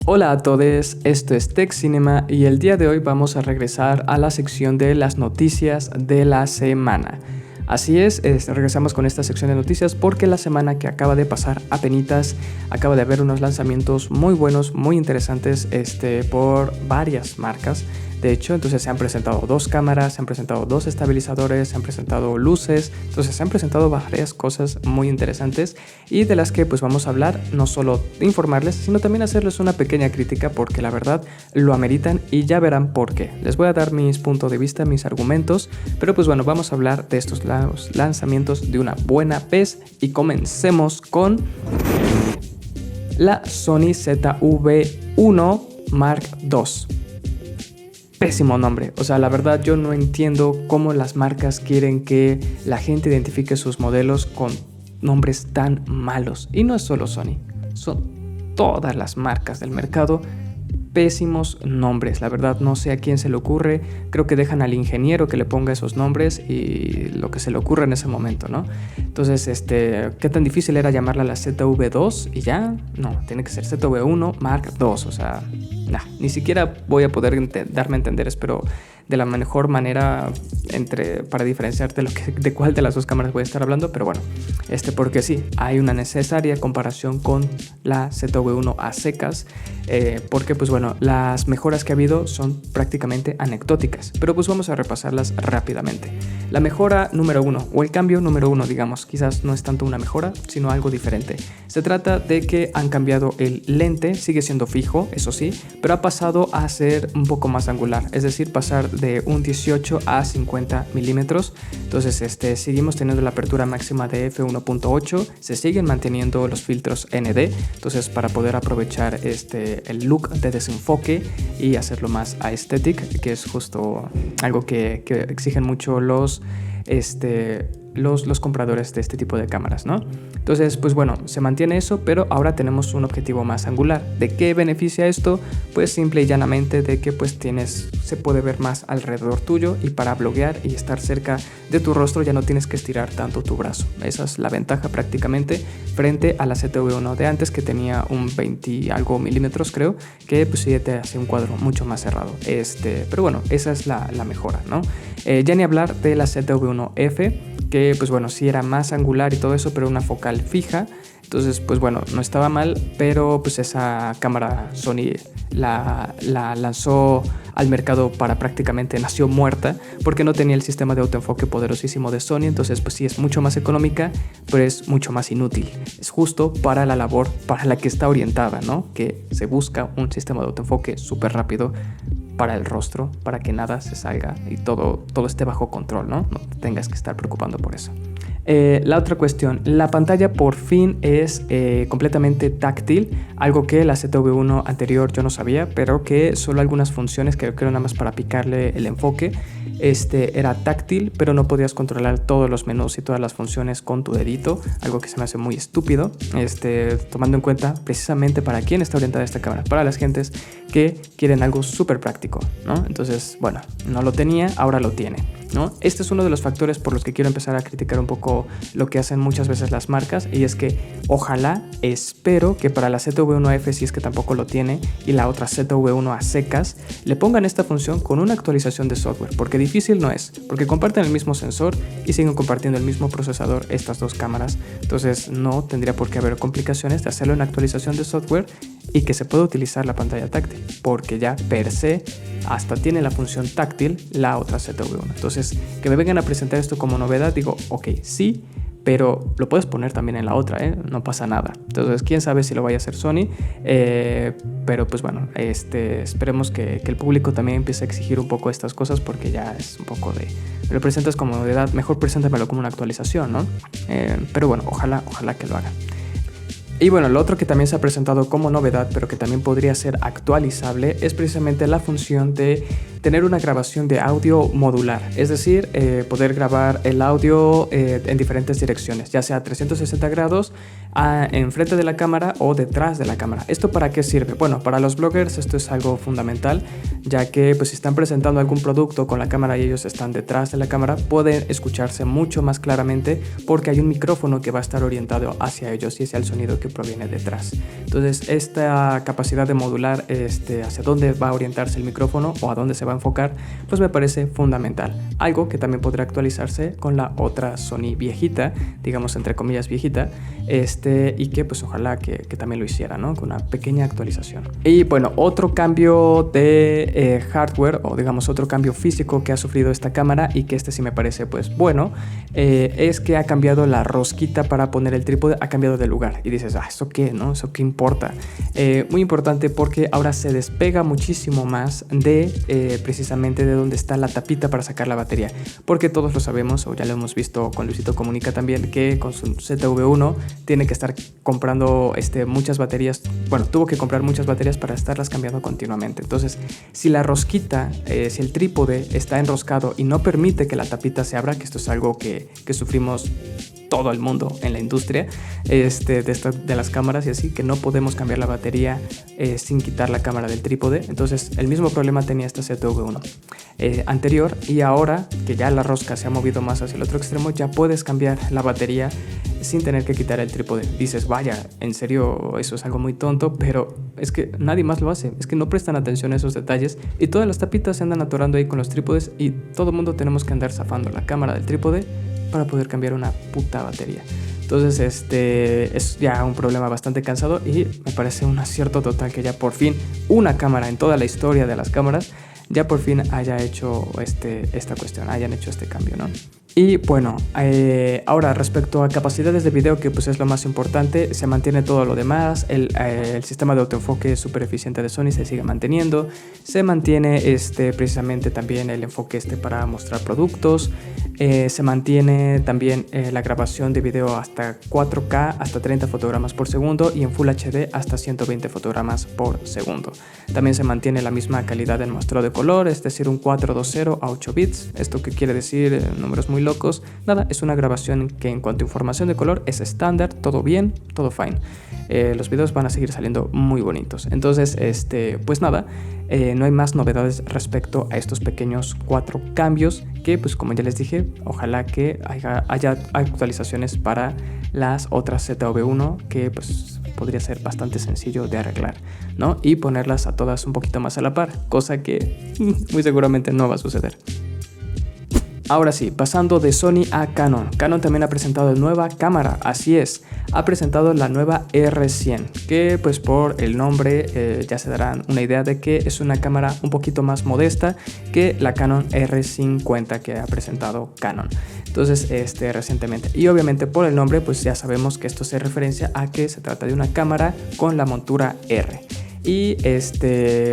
Hola a todos, esto es Tech Cinema y el día de hoy vamos a regresar a la sección de las noticias de la semana. Así es, regresamos con esta sección de noticias porque la semana que acaba de pasar apenitas acaba de haber unos lanzamientos muy buenos, muy interesantes por varias marcas. De hecho, entonces se han presentado 2 cámaras, se han presentado 2 estabilizadores, se han presentado luces, entonces se han presentado varias cosas muy interesantes y de las que pues vamos a hablar, no solo informarles, sino también hacerles una pequeña crítica porque la verdad lo ameritan y ya verán por qué. Les voy a dar mis puntos de vista, mis argumentos, pero pues bueno, vamos a hablar de estos lanzamientos de una buena vez y comencemos con la Sony ZV-1 Mark II. Pésimo nombre, o sea, la verdad yo no entiendo cómo las marcas quieren que la gente identifique sus modelos con nombres tan malos. Y no es solo Sony, son todas las marcas del mercado. Pésimos nombres, la verdad no sé a quién se le ocurre, creo que dejan al ingeniero que le ponga esos nombres y lo que se le ocurre en ese momento, ¿no? Entonces, ¿qué tan difícil era llamarla la ZV2 y ya? No, tiene que ser ZV1 Mark II, o sea, ni siquiera voy a poder darme a entender, espero de la mejor manera para diferenciarte de cuál de las dos cámaras voy a estar hablando, pero bueno, porque sí, hay una necesaria comparación con la ZV1 a secas, porque pues bueno, las mejoras que ha habido son prácticamente anecdóticas, pero pues vamos a repasarlas rápidamente. La mejora número 1, o el cambio número 1, digamos, quizás no es tanto una mejora, sino algo diferente. Se trata de que han cambiado el lente, sigue siendo fijo, eso sí, pero ha pasado a ser un poco más angular, es decir, pasar de un 18 a 50 milímetros. Entonces seguimos teniendo la apertura máxima de f1.8, se siguen manteniendo los filtros ND, entonces para poder aprovechar el look de desenfoque y hacerlo más aesthetic, que es justo algo que exigen mucho los compradores de este tipo de cámaras, ¿no? Entonces, pues bueno, se mantiene eso, pero ahora tenemos un objetivo más angular. ¿De qué beneficia esto? Pues simple y llanamente de que pues se puede ver más alrededor tuyo y para bloguear y estar cerca de tu rostro ya no tienes que estirar tanto tu brazo. Esa es la ventaja prácticamente frente a la ZV1 de antes que tenía un 20 y algo milímetros, creo, que pues sí te hace un cuadro mucho más cerrado. Pero bueno, esa es la mejora, ¿no? Ya ni hablar de la ZV1F, que pues bueno, sí era más angular y todo eso, pero una focal fija. Entonces pues bueno, no estaba mal, pero pues esa cámara Sony la lanzó al mercado nació muerta porque no tenía el sistema de autoenfoque poderosísimo de Sony. Entonces pues sí, es mucho más económica, pero es mucho más inútil. Es justo para la labor para la que está orientada, ¿no? Que se busca un sistema de autoenfoque súper rápido para el rostro, para que nada se salga y todo esté bajo control, ¿no? No tengas que estar preocupando por eso. La otra cuestión, la pantalla por fin es completamente táctil, algo que la ZV1 anterior yo no sabía, pero que solo algunas funciones, que creo nada más para picarle el enfoque, era táctil, pero no podías controlar todos los menús y todas las funciones con tu dedito, algo que se me hace muy estúpido, tomando en cuenta precisamente para quién está orientada esta cámara, para las gentes que quieren algo súper práctico, ¿no? Entonces, bueno, no lo tenía, ahora lo tiene, ¿no? Este es uno de los factores por los que quiero empezar a criticar un poco lo que hacen muchas veces las marcas, y es que espero que para la ZV1F, si es que tampoco lo tiene, y la otra ZV1 a secas, le pongan esta función con una actualización de software, porque difícil no es, porque comparten el mismo sensor y siguen compartiendo el mismo procesador estas dos cámaras. Entonces no tendría por qué haber complicaciones de hacerlo en actualización de software y que se pueda utilizar la pantalla táctil, porque ya per se hasta tiene la función táctil la otra ZV1. Entonces, que me vengan a presentar esto como novedad, digo, ok, sí, pero lo puedes poner también en la otra, no pasa nada. Entonces, quién sabe si lo vaya a hacer Sony, pero pues bueno, esperemos que el público también empiece a exigir un poco estas cosas, porque ya es un poco de, me lo presentas como novedad, mejor preséntamelo como una actualización, ¿no? Pero bueno, ojalá que lo hagan. Y bueno, lo otro que también se ha presentado como novedad, pero que también podría ser actualizable, es precisamente la función de tener una grabación de audio modular, es decir, poder grabar el audio en diferentes direcciones, ya sea a 360 grados, enfrente de la cámara o detrás de la cámara. ¿Esto para qué sirve? Bueno, para los bloggers esto es algo fundamental, ya que pues, si están presentando algún producto con la cámara y ellos están detrás de la cámara, pueden escucharse mucho más claramente porque hay un micrófono que va a estar orientado hacia ellos y hacia el sonido que proviene detrás. Entonces esta capacidad de modular hacia dónde va a orientarse el micrófono o a dónde se va a enfocar, pues me parece fundamental. Algo que también podría actualizarse con la otra Sony viejita, digamos entre comillas viejita, y que pues ojalá que también lo hiciera, ¿no? Con una pequeña actualización. Y bueno, otro cambio de hardware, o digamos otro cambio físico que ha sufrido esta cámara, y que sí me parece pues bueno, es que ha cambiado la rosquita para poner el trípode, ha cambiado de lugar. Y dices, ¿eso qué, no? ¿Eso qué importa? Muy importante, porque ahora se despega muchísimo más de precisamente de donde está la tapita para sacar la batería, porque todos lo sabemos, o ya lo hemos visto con Luisito Comunica también, que con su ZV-1 tiene que estar comprando muchas baterías. Bueno, tuvo que comprar muchas baterías para estarlas cambiando continuamente. Entonces, si la rosquita, si el trípode está enroscado y no permite que la tapita se abra, que esto es algo que sufrimos todo el mundo en la industria de las cámaras y así, que no podemos cambiar la batería sin quitar la cámara del trípode. Entonces el mismo problema tenía esta ZV-1 anterior, y ahora que ya la rosca se ha movido más hacia el otro extremo, ya puedes cambiar la batería sin tener que quitar el trípode. Dices, vaya, en serio, eso es algo muy tonto, pero es que nadie más lo hace, es que no prestan atención a esos detalles, y todas las tapitas se andan atorando ahí con los trípodes, y todo el mundo tenemos que andar zafando la cámara del trípode para poder cambiar una puta batería. Entonces es ya un problema bastante cansado, y me parece un acierto total que ya por fin una cámara en toda la historia de las cámaras ya por fin haya hecho esta cuestión, hayan hecho este cambio, ¿no? Y bueno, ahora respecto a capacidades de video, que pues es lo más importante, se mantiene todo lo demás. El sistema de autoenfoque súper eficiente de Sony se sigue manteniendo. Se mantiene precisamente también el enfoque para mostrar productos. Se mantiene también la grabación de video hasta 4K, hasta 30 fotogramas por segundo, y en Full HD hasta 120 fotogramas por segundo. También se mantiene la misma calidad del muestreo de color, es decir, un 420 a 8 bits. ¿Esto qué quiere decir? Números muy locos. Nada, es una grabación que en cuanto a información de color es estándar, todo bien, todo fine. Los videos van a seguir saliendo muy bonitos. Entonces, pues nada, no hay más novedades respecto a estos pequeños 4 cambios que, pues como ya les dije, ojalá que haya actualizaciones para las otras ZV-1, que pues podría ser bastante sencillo de arreglar, ¿no? Y ponerlas a todas un poquito más a la par, cosa que muy seguramente no va a suceder. Ahora sí, pasando de Sony a Canon. Canon también ha presentado nueva cámara, así es, ha presentado la nueva R100, que pues por el nombre ya se darán una idea de que es una cámara un poquito más modesta que la Canon R50 que ha presentado Canon. Entonces, recientemente. Y obviamente por el nombre, pues ya sabemos que esto se referencia a que se trata de una cámara con la montura R. Y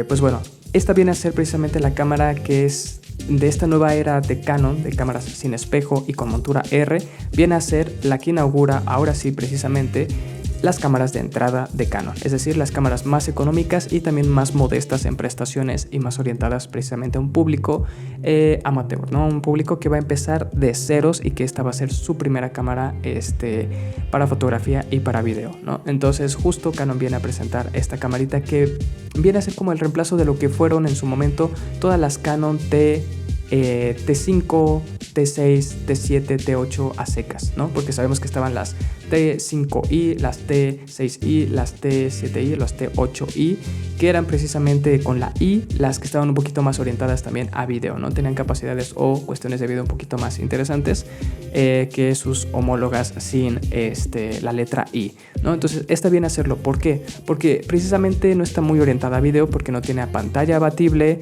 pues bueno, esta viene a ser precisamente la cámara que es de esta nueva era de Canon, de cámaras sin espejo y con montura R, viene a ser la que inaugura ahora sí precisamente las cámaras de entrada de Canon, es decir, las cámaras más económicas y también más modestas en prestaciones y más orientadas precisamente a un público amateur, ¿no? Un público que va a empezar de ceros y que esta va a ser su primera cámara para fotografía y para video, ¿no? Entonces justo Canon viene a presentar esta camarita que viene a ser como el reemplazo de lo que fueron en su momento todas las Canon T5, T6, T7, T8 a secas, ¿no? Porque sabemos que estaban las T5i, las T6i, las T7i, las T8i, que eran precisamente con la i las que estaban un poquito más orientadas también a video, ¿no? Tenían capacidades o cuestiones de video un poquito más interesantes que sus homólogas sin la letra i, ¿no? Entonces esta viene a hacerlo. ¿Por qué? Porque precisamente no está muy orientada a video, porque no tiene pantalla abatible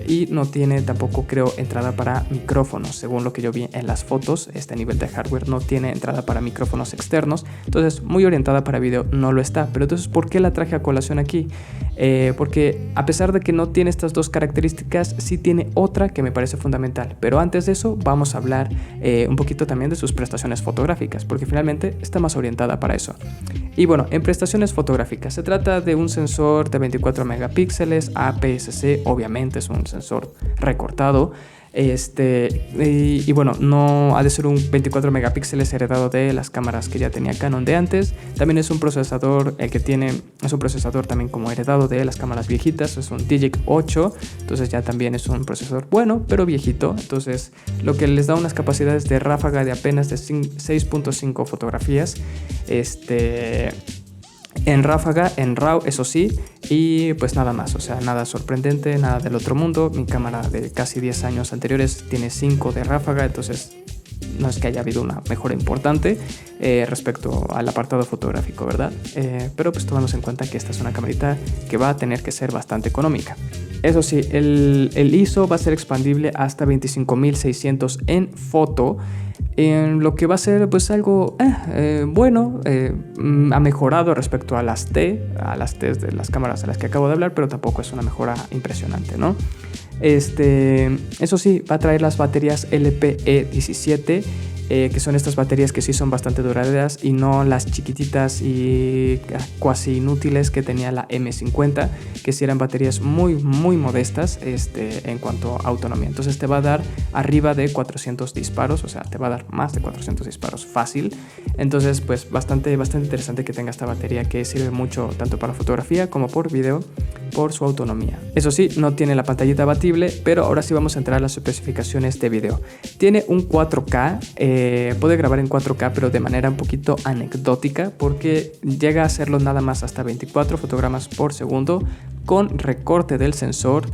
y no tiene tampoco, creo, entrada para micrófonos. Según lo que yo vi en las fotos, este nivel de hardware no tiene entrada para micrófonos externos. Entonces muy orientada para video no lo está. Pero entonces, ¿por qué la traje a colación aquí? Porque a pesar de que no tiene estas dos características, sí tiene otra que me parece fundamental. Pero antes de eso vamos a hablar un poquito también de sus prestaciones fotográficas, porque finalmente está más orientada para eso. Y bueno, en prestaciones fotográficas se trata de un sensor de 24 megapíxeles APS-C, obviamente es un sensor recortado, Y bueno, no ha de ser un 24 megapíxeles heredado de las cámaras que ya tenía Canon de antes. También es un procesador, el que tiene, es un procesador también como heredado de las cámaras viejitas, es un TGIC 8, entonces ya también es un procesador bueno, pero viejito. Entonces lo que les da unas capacidades de ráfaga de apenas de 6.5 fotografías, en ráfaga, en RAW, eso sí, y pues nada más, o sea, nada sorprendente, nada del otro mundo. Mi cámara de casi 10 años anteriores tiene 5 de ráfaga, entonces no es que haya habido una mejora importante respecto al apartado fotográfico, ¿verdad? Pero pues tomamos en cuenta que esta es una camarita que va a tener que ser bastante económica. Eso sí, el ISO va a ser expandible hasta 25600 en foto, en lo que va a ser pues algo bueno, ha mejorado respecto a las T de las cámaras a las que acabo de hablar, pero tampoco es una mejora impresionante, ¿no? Eso sí, va a traer las baterías LPE17, que son estas baterías que sí son bastante duraderas y no las chiquititas y casi inútiles que tenía la M50, que sí eran baterías muy modestas en cuanto a autonomía. Entonces te va a dar arriba de 400 disparos, o sea, te va a dar más de 400 disparos fácil. Entonces pues bastante interesante que tenga esta batería, que sirve mucho tanto para fotografía como por video, por su autonomía. Eso sí, no tiene la pantallita abatible, pero ahora sí vamos a entrar a las especificaciones de video. Tiene un 4K, puede grabar en 4K, pero de manera un poquito anecdótica, porque llega a hacerlo nada más hasta 24 fotogramas por segundo con recorte del sensor.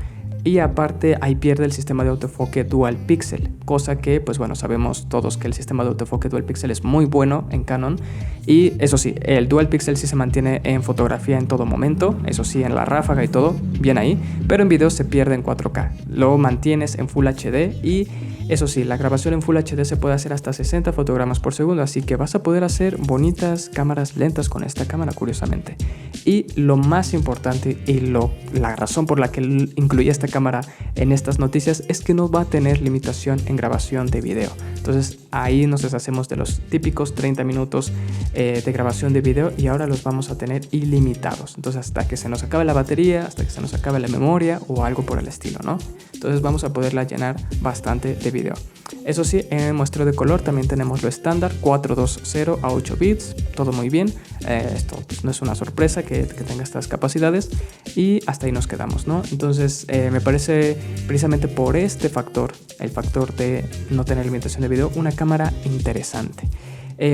Y aparte ahí pierde el sistema de autoenfoque Dual Pixel, cosa que pues bueno, sabemos todos que el sistema de autoenfoque Dual Pixel es muy bueno en Canon. Y eso sí, el Dual Pixel sí se mantiene en fotografía en todo momento, eso sí, en la ráfaga y todo, bien ahí, pero en video se pierde en 4K, lo mantienes en Full HD. Y eso sí, la grabación en Full HD se puede hacer hasta 60 fotogramas por segundo, así que vas a poder hacer bonitas cámaras lentas con esta cámara, curiosamente. Y lo más importante y la razón por la que incluí esta cámara en estas noticias es que no va a tener limitación en grabación de video. Entonces ahí nos deshacemos de los típicos 30 minutos de grabación de video y ahora los vamos a tener ilimitados. Entonces hasta que se nos acabe la batería, hasta que se nos acabe la memoria o algo por el estilo, ¿no? Entonces vamos a poderla llenar bastante de video. Eso sí, en muestreo de color también tenemos lo estándar, 420 a 8 bits, todo muy bien. Esto pues, no es una sorpresa que tenga estas capacidades y hasta ahí nos quedamos, ¿no? Entonces me parece precisamente por este factor, el factor de no tener limitación de video, una cámara interesante.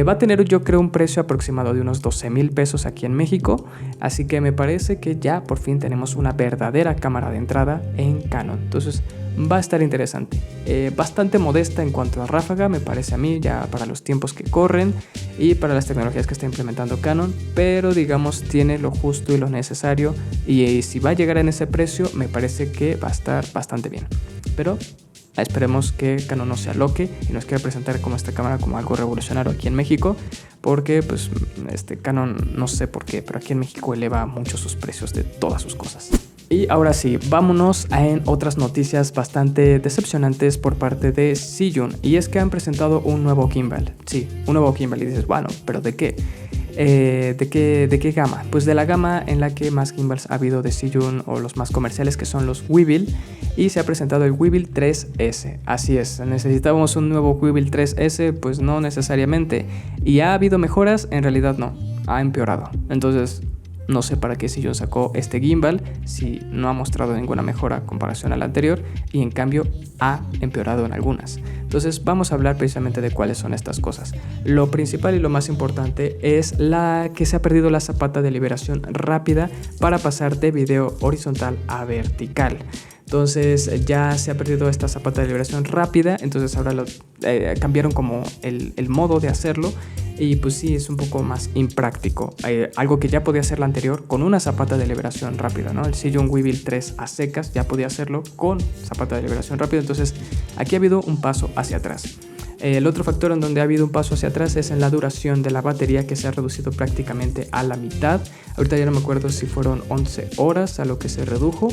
Va a tener, yo creo, un precio aproximado de unos 12,000 pesos aquí en México, así que me parece que ya por fin tenemos una verdadera cámara de entrada en Canon. Entonces va a estar interesante, bastante modesta en cuanto a ráfaga, me parece a mí, ya para los tiempos que corren y para las tecnologías que está implementando Canon, pero digamos tiene lo justo y lo necesario, y si va a llegar en ese precio me parece que va a estar bastante bien. Pero esperemos que Canon no se aloque y nos quiera presentar como esta cámara como algo revolucionario aquí en México, porque pues Canon, no sé por qué, pero aquí en México eleva mucho sus precios de todas sus cosas. Y ahora sí, vámonos en otras noticias bastante decepcionantes por parte de Zhiyun, y es que han presentado un nuevo gimbal. Sí, un nuevo gimbal, y dices, bueno, ¿pero de qué? ¿De qué gama? Pues de la gama en la que más gimbals ha habido de Zhiyun, o los más comerciales, que son los Weevil, y se ha presentado el Weevil 3S. Así es, ¿necesitábamos un nuevo Weevil 3S? Pues no necesariamente. ¿Y ha habido mejoras? En realidad no, ha empeorado. Entonces no sé para qué Zhiyun sacó este gimbal si no ha mostrado ninguna mejora en comparación al anterior, y en cambio ha empeorado en algunas. Entonces vamos a hablar precisamente de cuáles son estas cosas. Lo principal y lo más importante es que se ha perdido la zapata de liberación rápida para pasar de video horizontal a vertical. Entonces ya se ha perdido esta zapata de liberación rápida, entonces ahora cambiaron como el modo de hacerlo, y pues sí, es un poco más impráctico. Algo que ya podía hacer la anterior con una zapata de liberación rápida, ¿no? El Zhiyun Weevil 3 a secas ya podía hacerlo con zapata de liberación rápida, entonces aquí ha habido un paso hacia atrás. El otro factor en donde ha habido un paso hacia atrás es en la duración de la batería, que se ha reducido prácticamente a la mitad. Ahorita ya no me acuerdo si fueron 11 horas a lo que se redujo,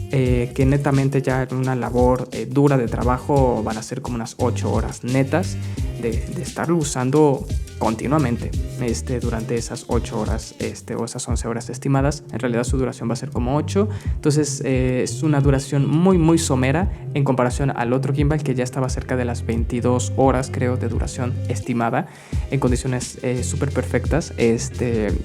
que netamente ya en una labor dura de trabajo van a ser como unas 8 horas netas. de estarlo usando continuamente durante esas 8 horas o esas 11 horas estimadas. En realidad su duración va a ser como 8, entonces es una duración muy muy somera en comparación al otro gimbal que ya estaba cerca de las 22 horas creo de duración estimada en condiciones súper perfectas,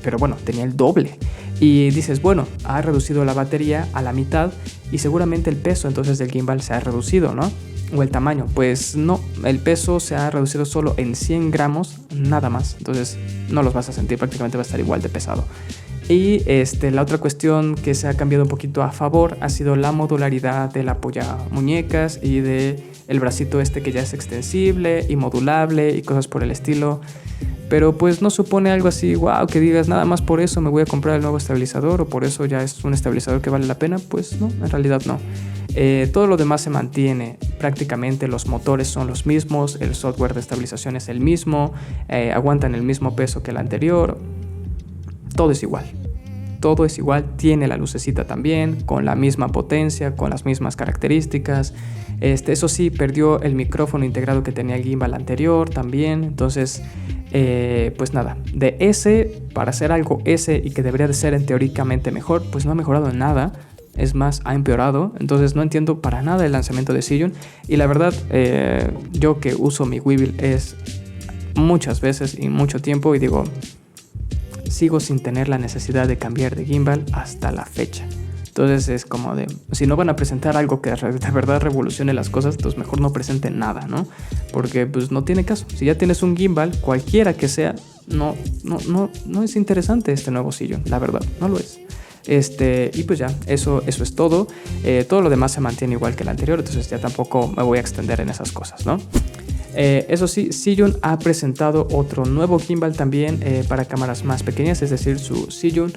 pero bueno, tenía el doble. Y dices, bueno, ha reducido la batería a la mitad y seguramente el peso entonces del gimbal se ha reducido, ¿no? O el tamaño, pues no, el peso se ha reducido solo en 100 gramos, nada más, entonces no los vas a sentir, prácticamente va a estar igual de pesado. Y la otra cuestión que se ha cambiado un poquito a favor ha sido la modularidad del apoyamuñecas y de el bracito que ya es extensible y modulable y cosas por el estilo. Pero pues no supone algo así, wow, que digas nada más por eso me voy a comprar el nuevo estabilizador o por eso ya es un estabilizador que vale la pena. Pues no, en realidad no. Todo lo demás se mantiene, prácticamente los motores son los mismos, el software de estabilización es el mismo, aguantan el mismo peso que el anterior, todo es igual. Todo es igual, tiene la lucecita también, con la misma potencia, con las mismas características. Eso sí, perdió el micrófono integrado que tenía el gimbal anterior también. Entonces, pues nada, de ese, para hacer algo ese y que debería de ser teóricamente mejor, pues no ha mejorado en nada. Es más, ha empeorado. Entonces no entiendo para nada el lanzamiento de Zhiyun. Y la verdad, yo que uso mi Weebill es muchas veces y mucho tiempo y digo, sigo sin tener la necesidad de cambiar de gimbal hasta la fecha. Entonces es como de, si no van a presentar algo que de verdad revolucione las cosas, pues mejor no presenten nada, ¿no? Porque pues no tiene caso. Si ya tienes un gimbal, cualquiera que sea, no es interesante este nuevo Zhiyun, la verdad, no lo es. Y pues ya, eso es todo. Todo lo demás se mantiene igual que el anterior, entonces ya tampoco me voy a extender en esas cosas, ¿no? Eso sí, Zhiyun ha presentado otro nuevo gimbal también para cámaras más pequeñas, es decir, su Zhiyun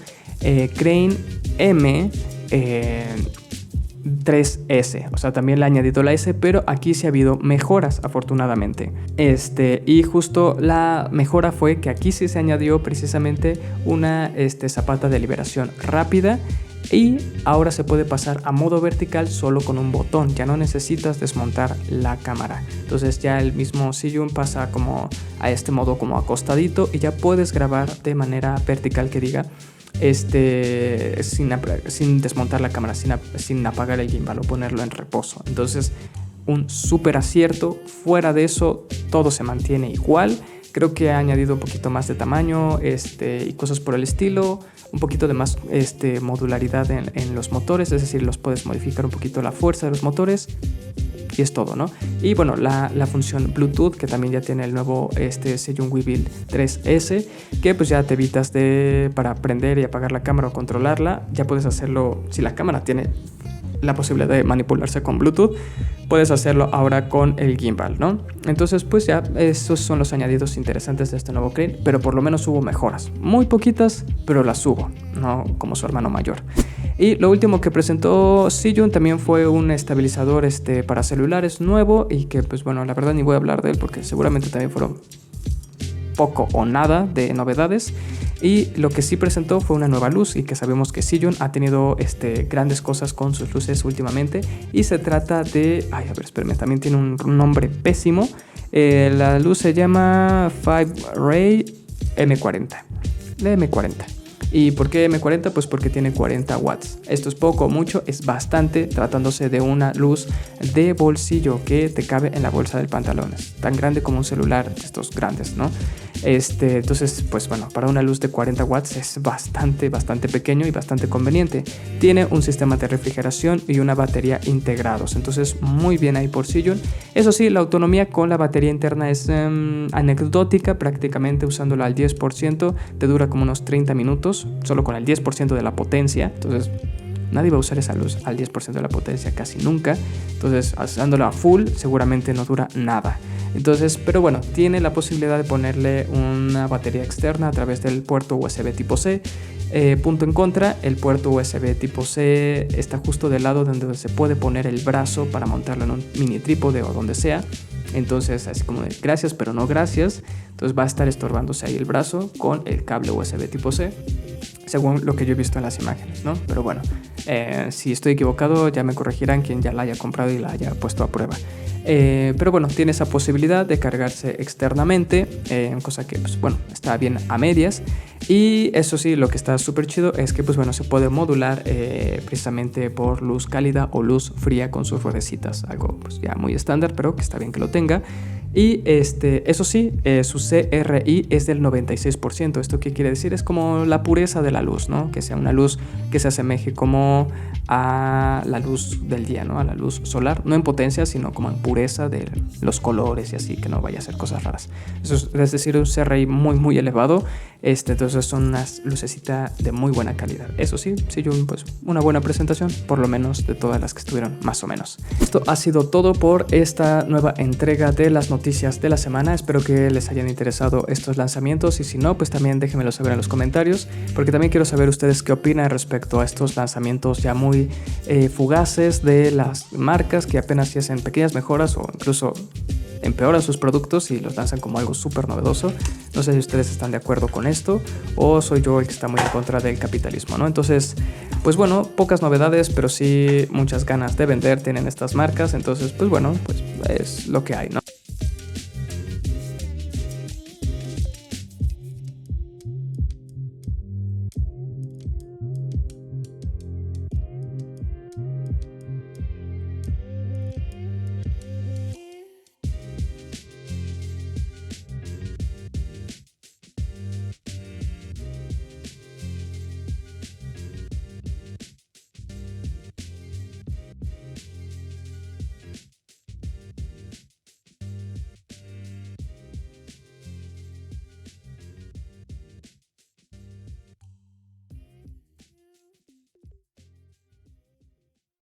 Crane M 3S, o sea, también le ha añadido la S, pero aquí sí ha habido mejoras afortunadamente. Y justo la mejora fue que aquí sí se añadió precisamente una zapata de liberación rápida y ahora se puede pasar a modo vertical solo con un botón, ya no necesitas desmontar la cámara. Entonces ya el mismo Zhiyun pasa como a modo como acostadito y ya puedes grabar de manera vertical, que diga, sin desmontar la cámara, sin apagar el gimbal o ponerlo en reposo. Entonces un súper acierto. Fuera de eso todo se mantiene igual. Creo que ha añadido un poquito más de tamaño y cosas por el estilo, un poquito de más modularidad en los motores, es decir, los puedes modificar un poquito la fuerza de los motores y es todo, ¿no? Y bueno, la función Bluetooth, que también ya tiene el nuevo Zhiyun Weebill 3S, que pues ya te evitas para prender y apagar la cámara o controlarla, ya puedes hacerlo. Si la cámara tiene la posibilidad de manipularse con Bluetooth, puedes hacerlo ahora con el gimbal, ¿no? Entonces pues ya esos son los añadidos interesantes de este nuevo Crane, pero por lo menos hubo mejoras, muy poquitas, pero las hubo, no como su hermano mayor. Y lo último que presentó Zhiyun también fue un estabilizador para celulares nuevo, y que pues bueno, la verdad ni voy a hablar de él porque seguramente también fueron poco o nada de novedades. Y lo que sí presentó fue una nueva luz, y que sabemos que Zhiyun ha tenido grandes cosas con sus luces últimamente, y se trata de, a ver, espérame, también tiene un nombre pésimo. La luz se llama 5-Ray M40, la M40. ¿Y por qué M40? Pues porque tiene 40 watts. Esto es poco o mucho, es bastante, tratándose de una luz de bolsillo que te cabe en la bolsa del pantalón. Es tan grande como un celular de estos grandes, ¿no? Entonces, pues bueno, para una luz de 40 watts es bastante pequeño y bastante conveniente. Tiene un sistema de refrigeración y una batería integrados, entonces muy bien ahí por Zhiyun. Eso sí, la autonomía con la batería interna es anecdótica, prácticamente usándola al 10% te dura como unos 30 minutos, solo con el 10% de la potencia. Entonces nadie va a usar esa luz al 10% de la potencia casi nunca, entonces usándola a full seguramente no dura nada. Entonces, pero bueno, tiene la posibilidad de ponerle una batería externa a través del puerto USB tipo C. Punto en contra, el puerto USB tipo C está justo del lado donde se puede poner el brazo para montarlo en un mini trípode o donde sea. Entonces, así como de gracias, pero no gracias. Entonces va a estar estorbándose ahí el brazo con el cable USB tipo C, según lo que yo he visto en las imágenes, ¿no? Pero bueno, si estoy equivocado ya me corregirán quien ya la haya comprado y la haya puesto a prueba. Pero bueno, tiene esa posibilidad de cargarse externamente, cosa que pues bueno, está bien a medias. Y eso sí, lo que está súper chido es que pues bueno, se puede modular precisamente por luz cálida o luz fría con sus ruedecitas, algo pues ya muy estándar, pero que está bien que lo tenga. Y eso sí, su CRI es del 96%. ¿Esto qué quiere decir? Es como la pureza de la luz, ¿no? Que sea una luz que se asemeje como a la luz del día, ¿no? A la luz solar, no en potencia, sino como en pureza de los colores y así, que no vaya a ser cosas raras. Eso es decir, un CRI muy elevado. Entonces son unas lucecitas de muy buena calidad. Eso sí, yo pues una buena presentación, por lo menos de todas las que estuvieron más o menos. Esto ha sido todo por esta nueva entrega de las noticias de la semana. Espero que les hayan interesado estos lanzamientos y si no, pues también déjenmelo saber en los comentarios, porque también quiero saber ustedes qué opinan respecto a estos lanzamientos ya muy fugaces de las marcas que apenas si hacen pequeñas mejoras o incluso empeoran sus productos y los lanzan como algo súper novedoso. No sé si ustedes están de acuerdo con esto o soy yo el que está muy en contra del capitalismo, ¿no? Entonces, pues bueno, pocas novedades, pero sí muchas ganas de vender tienen estas marcas. Entonces, pues bueno, pues es lo que hay, ¿no?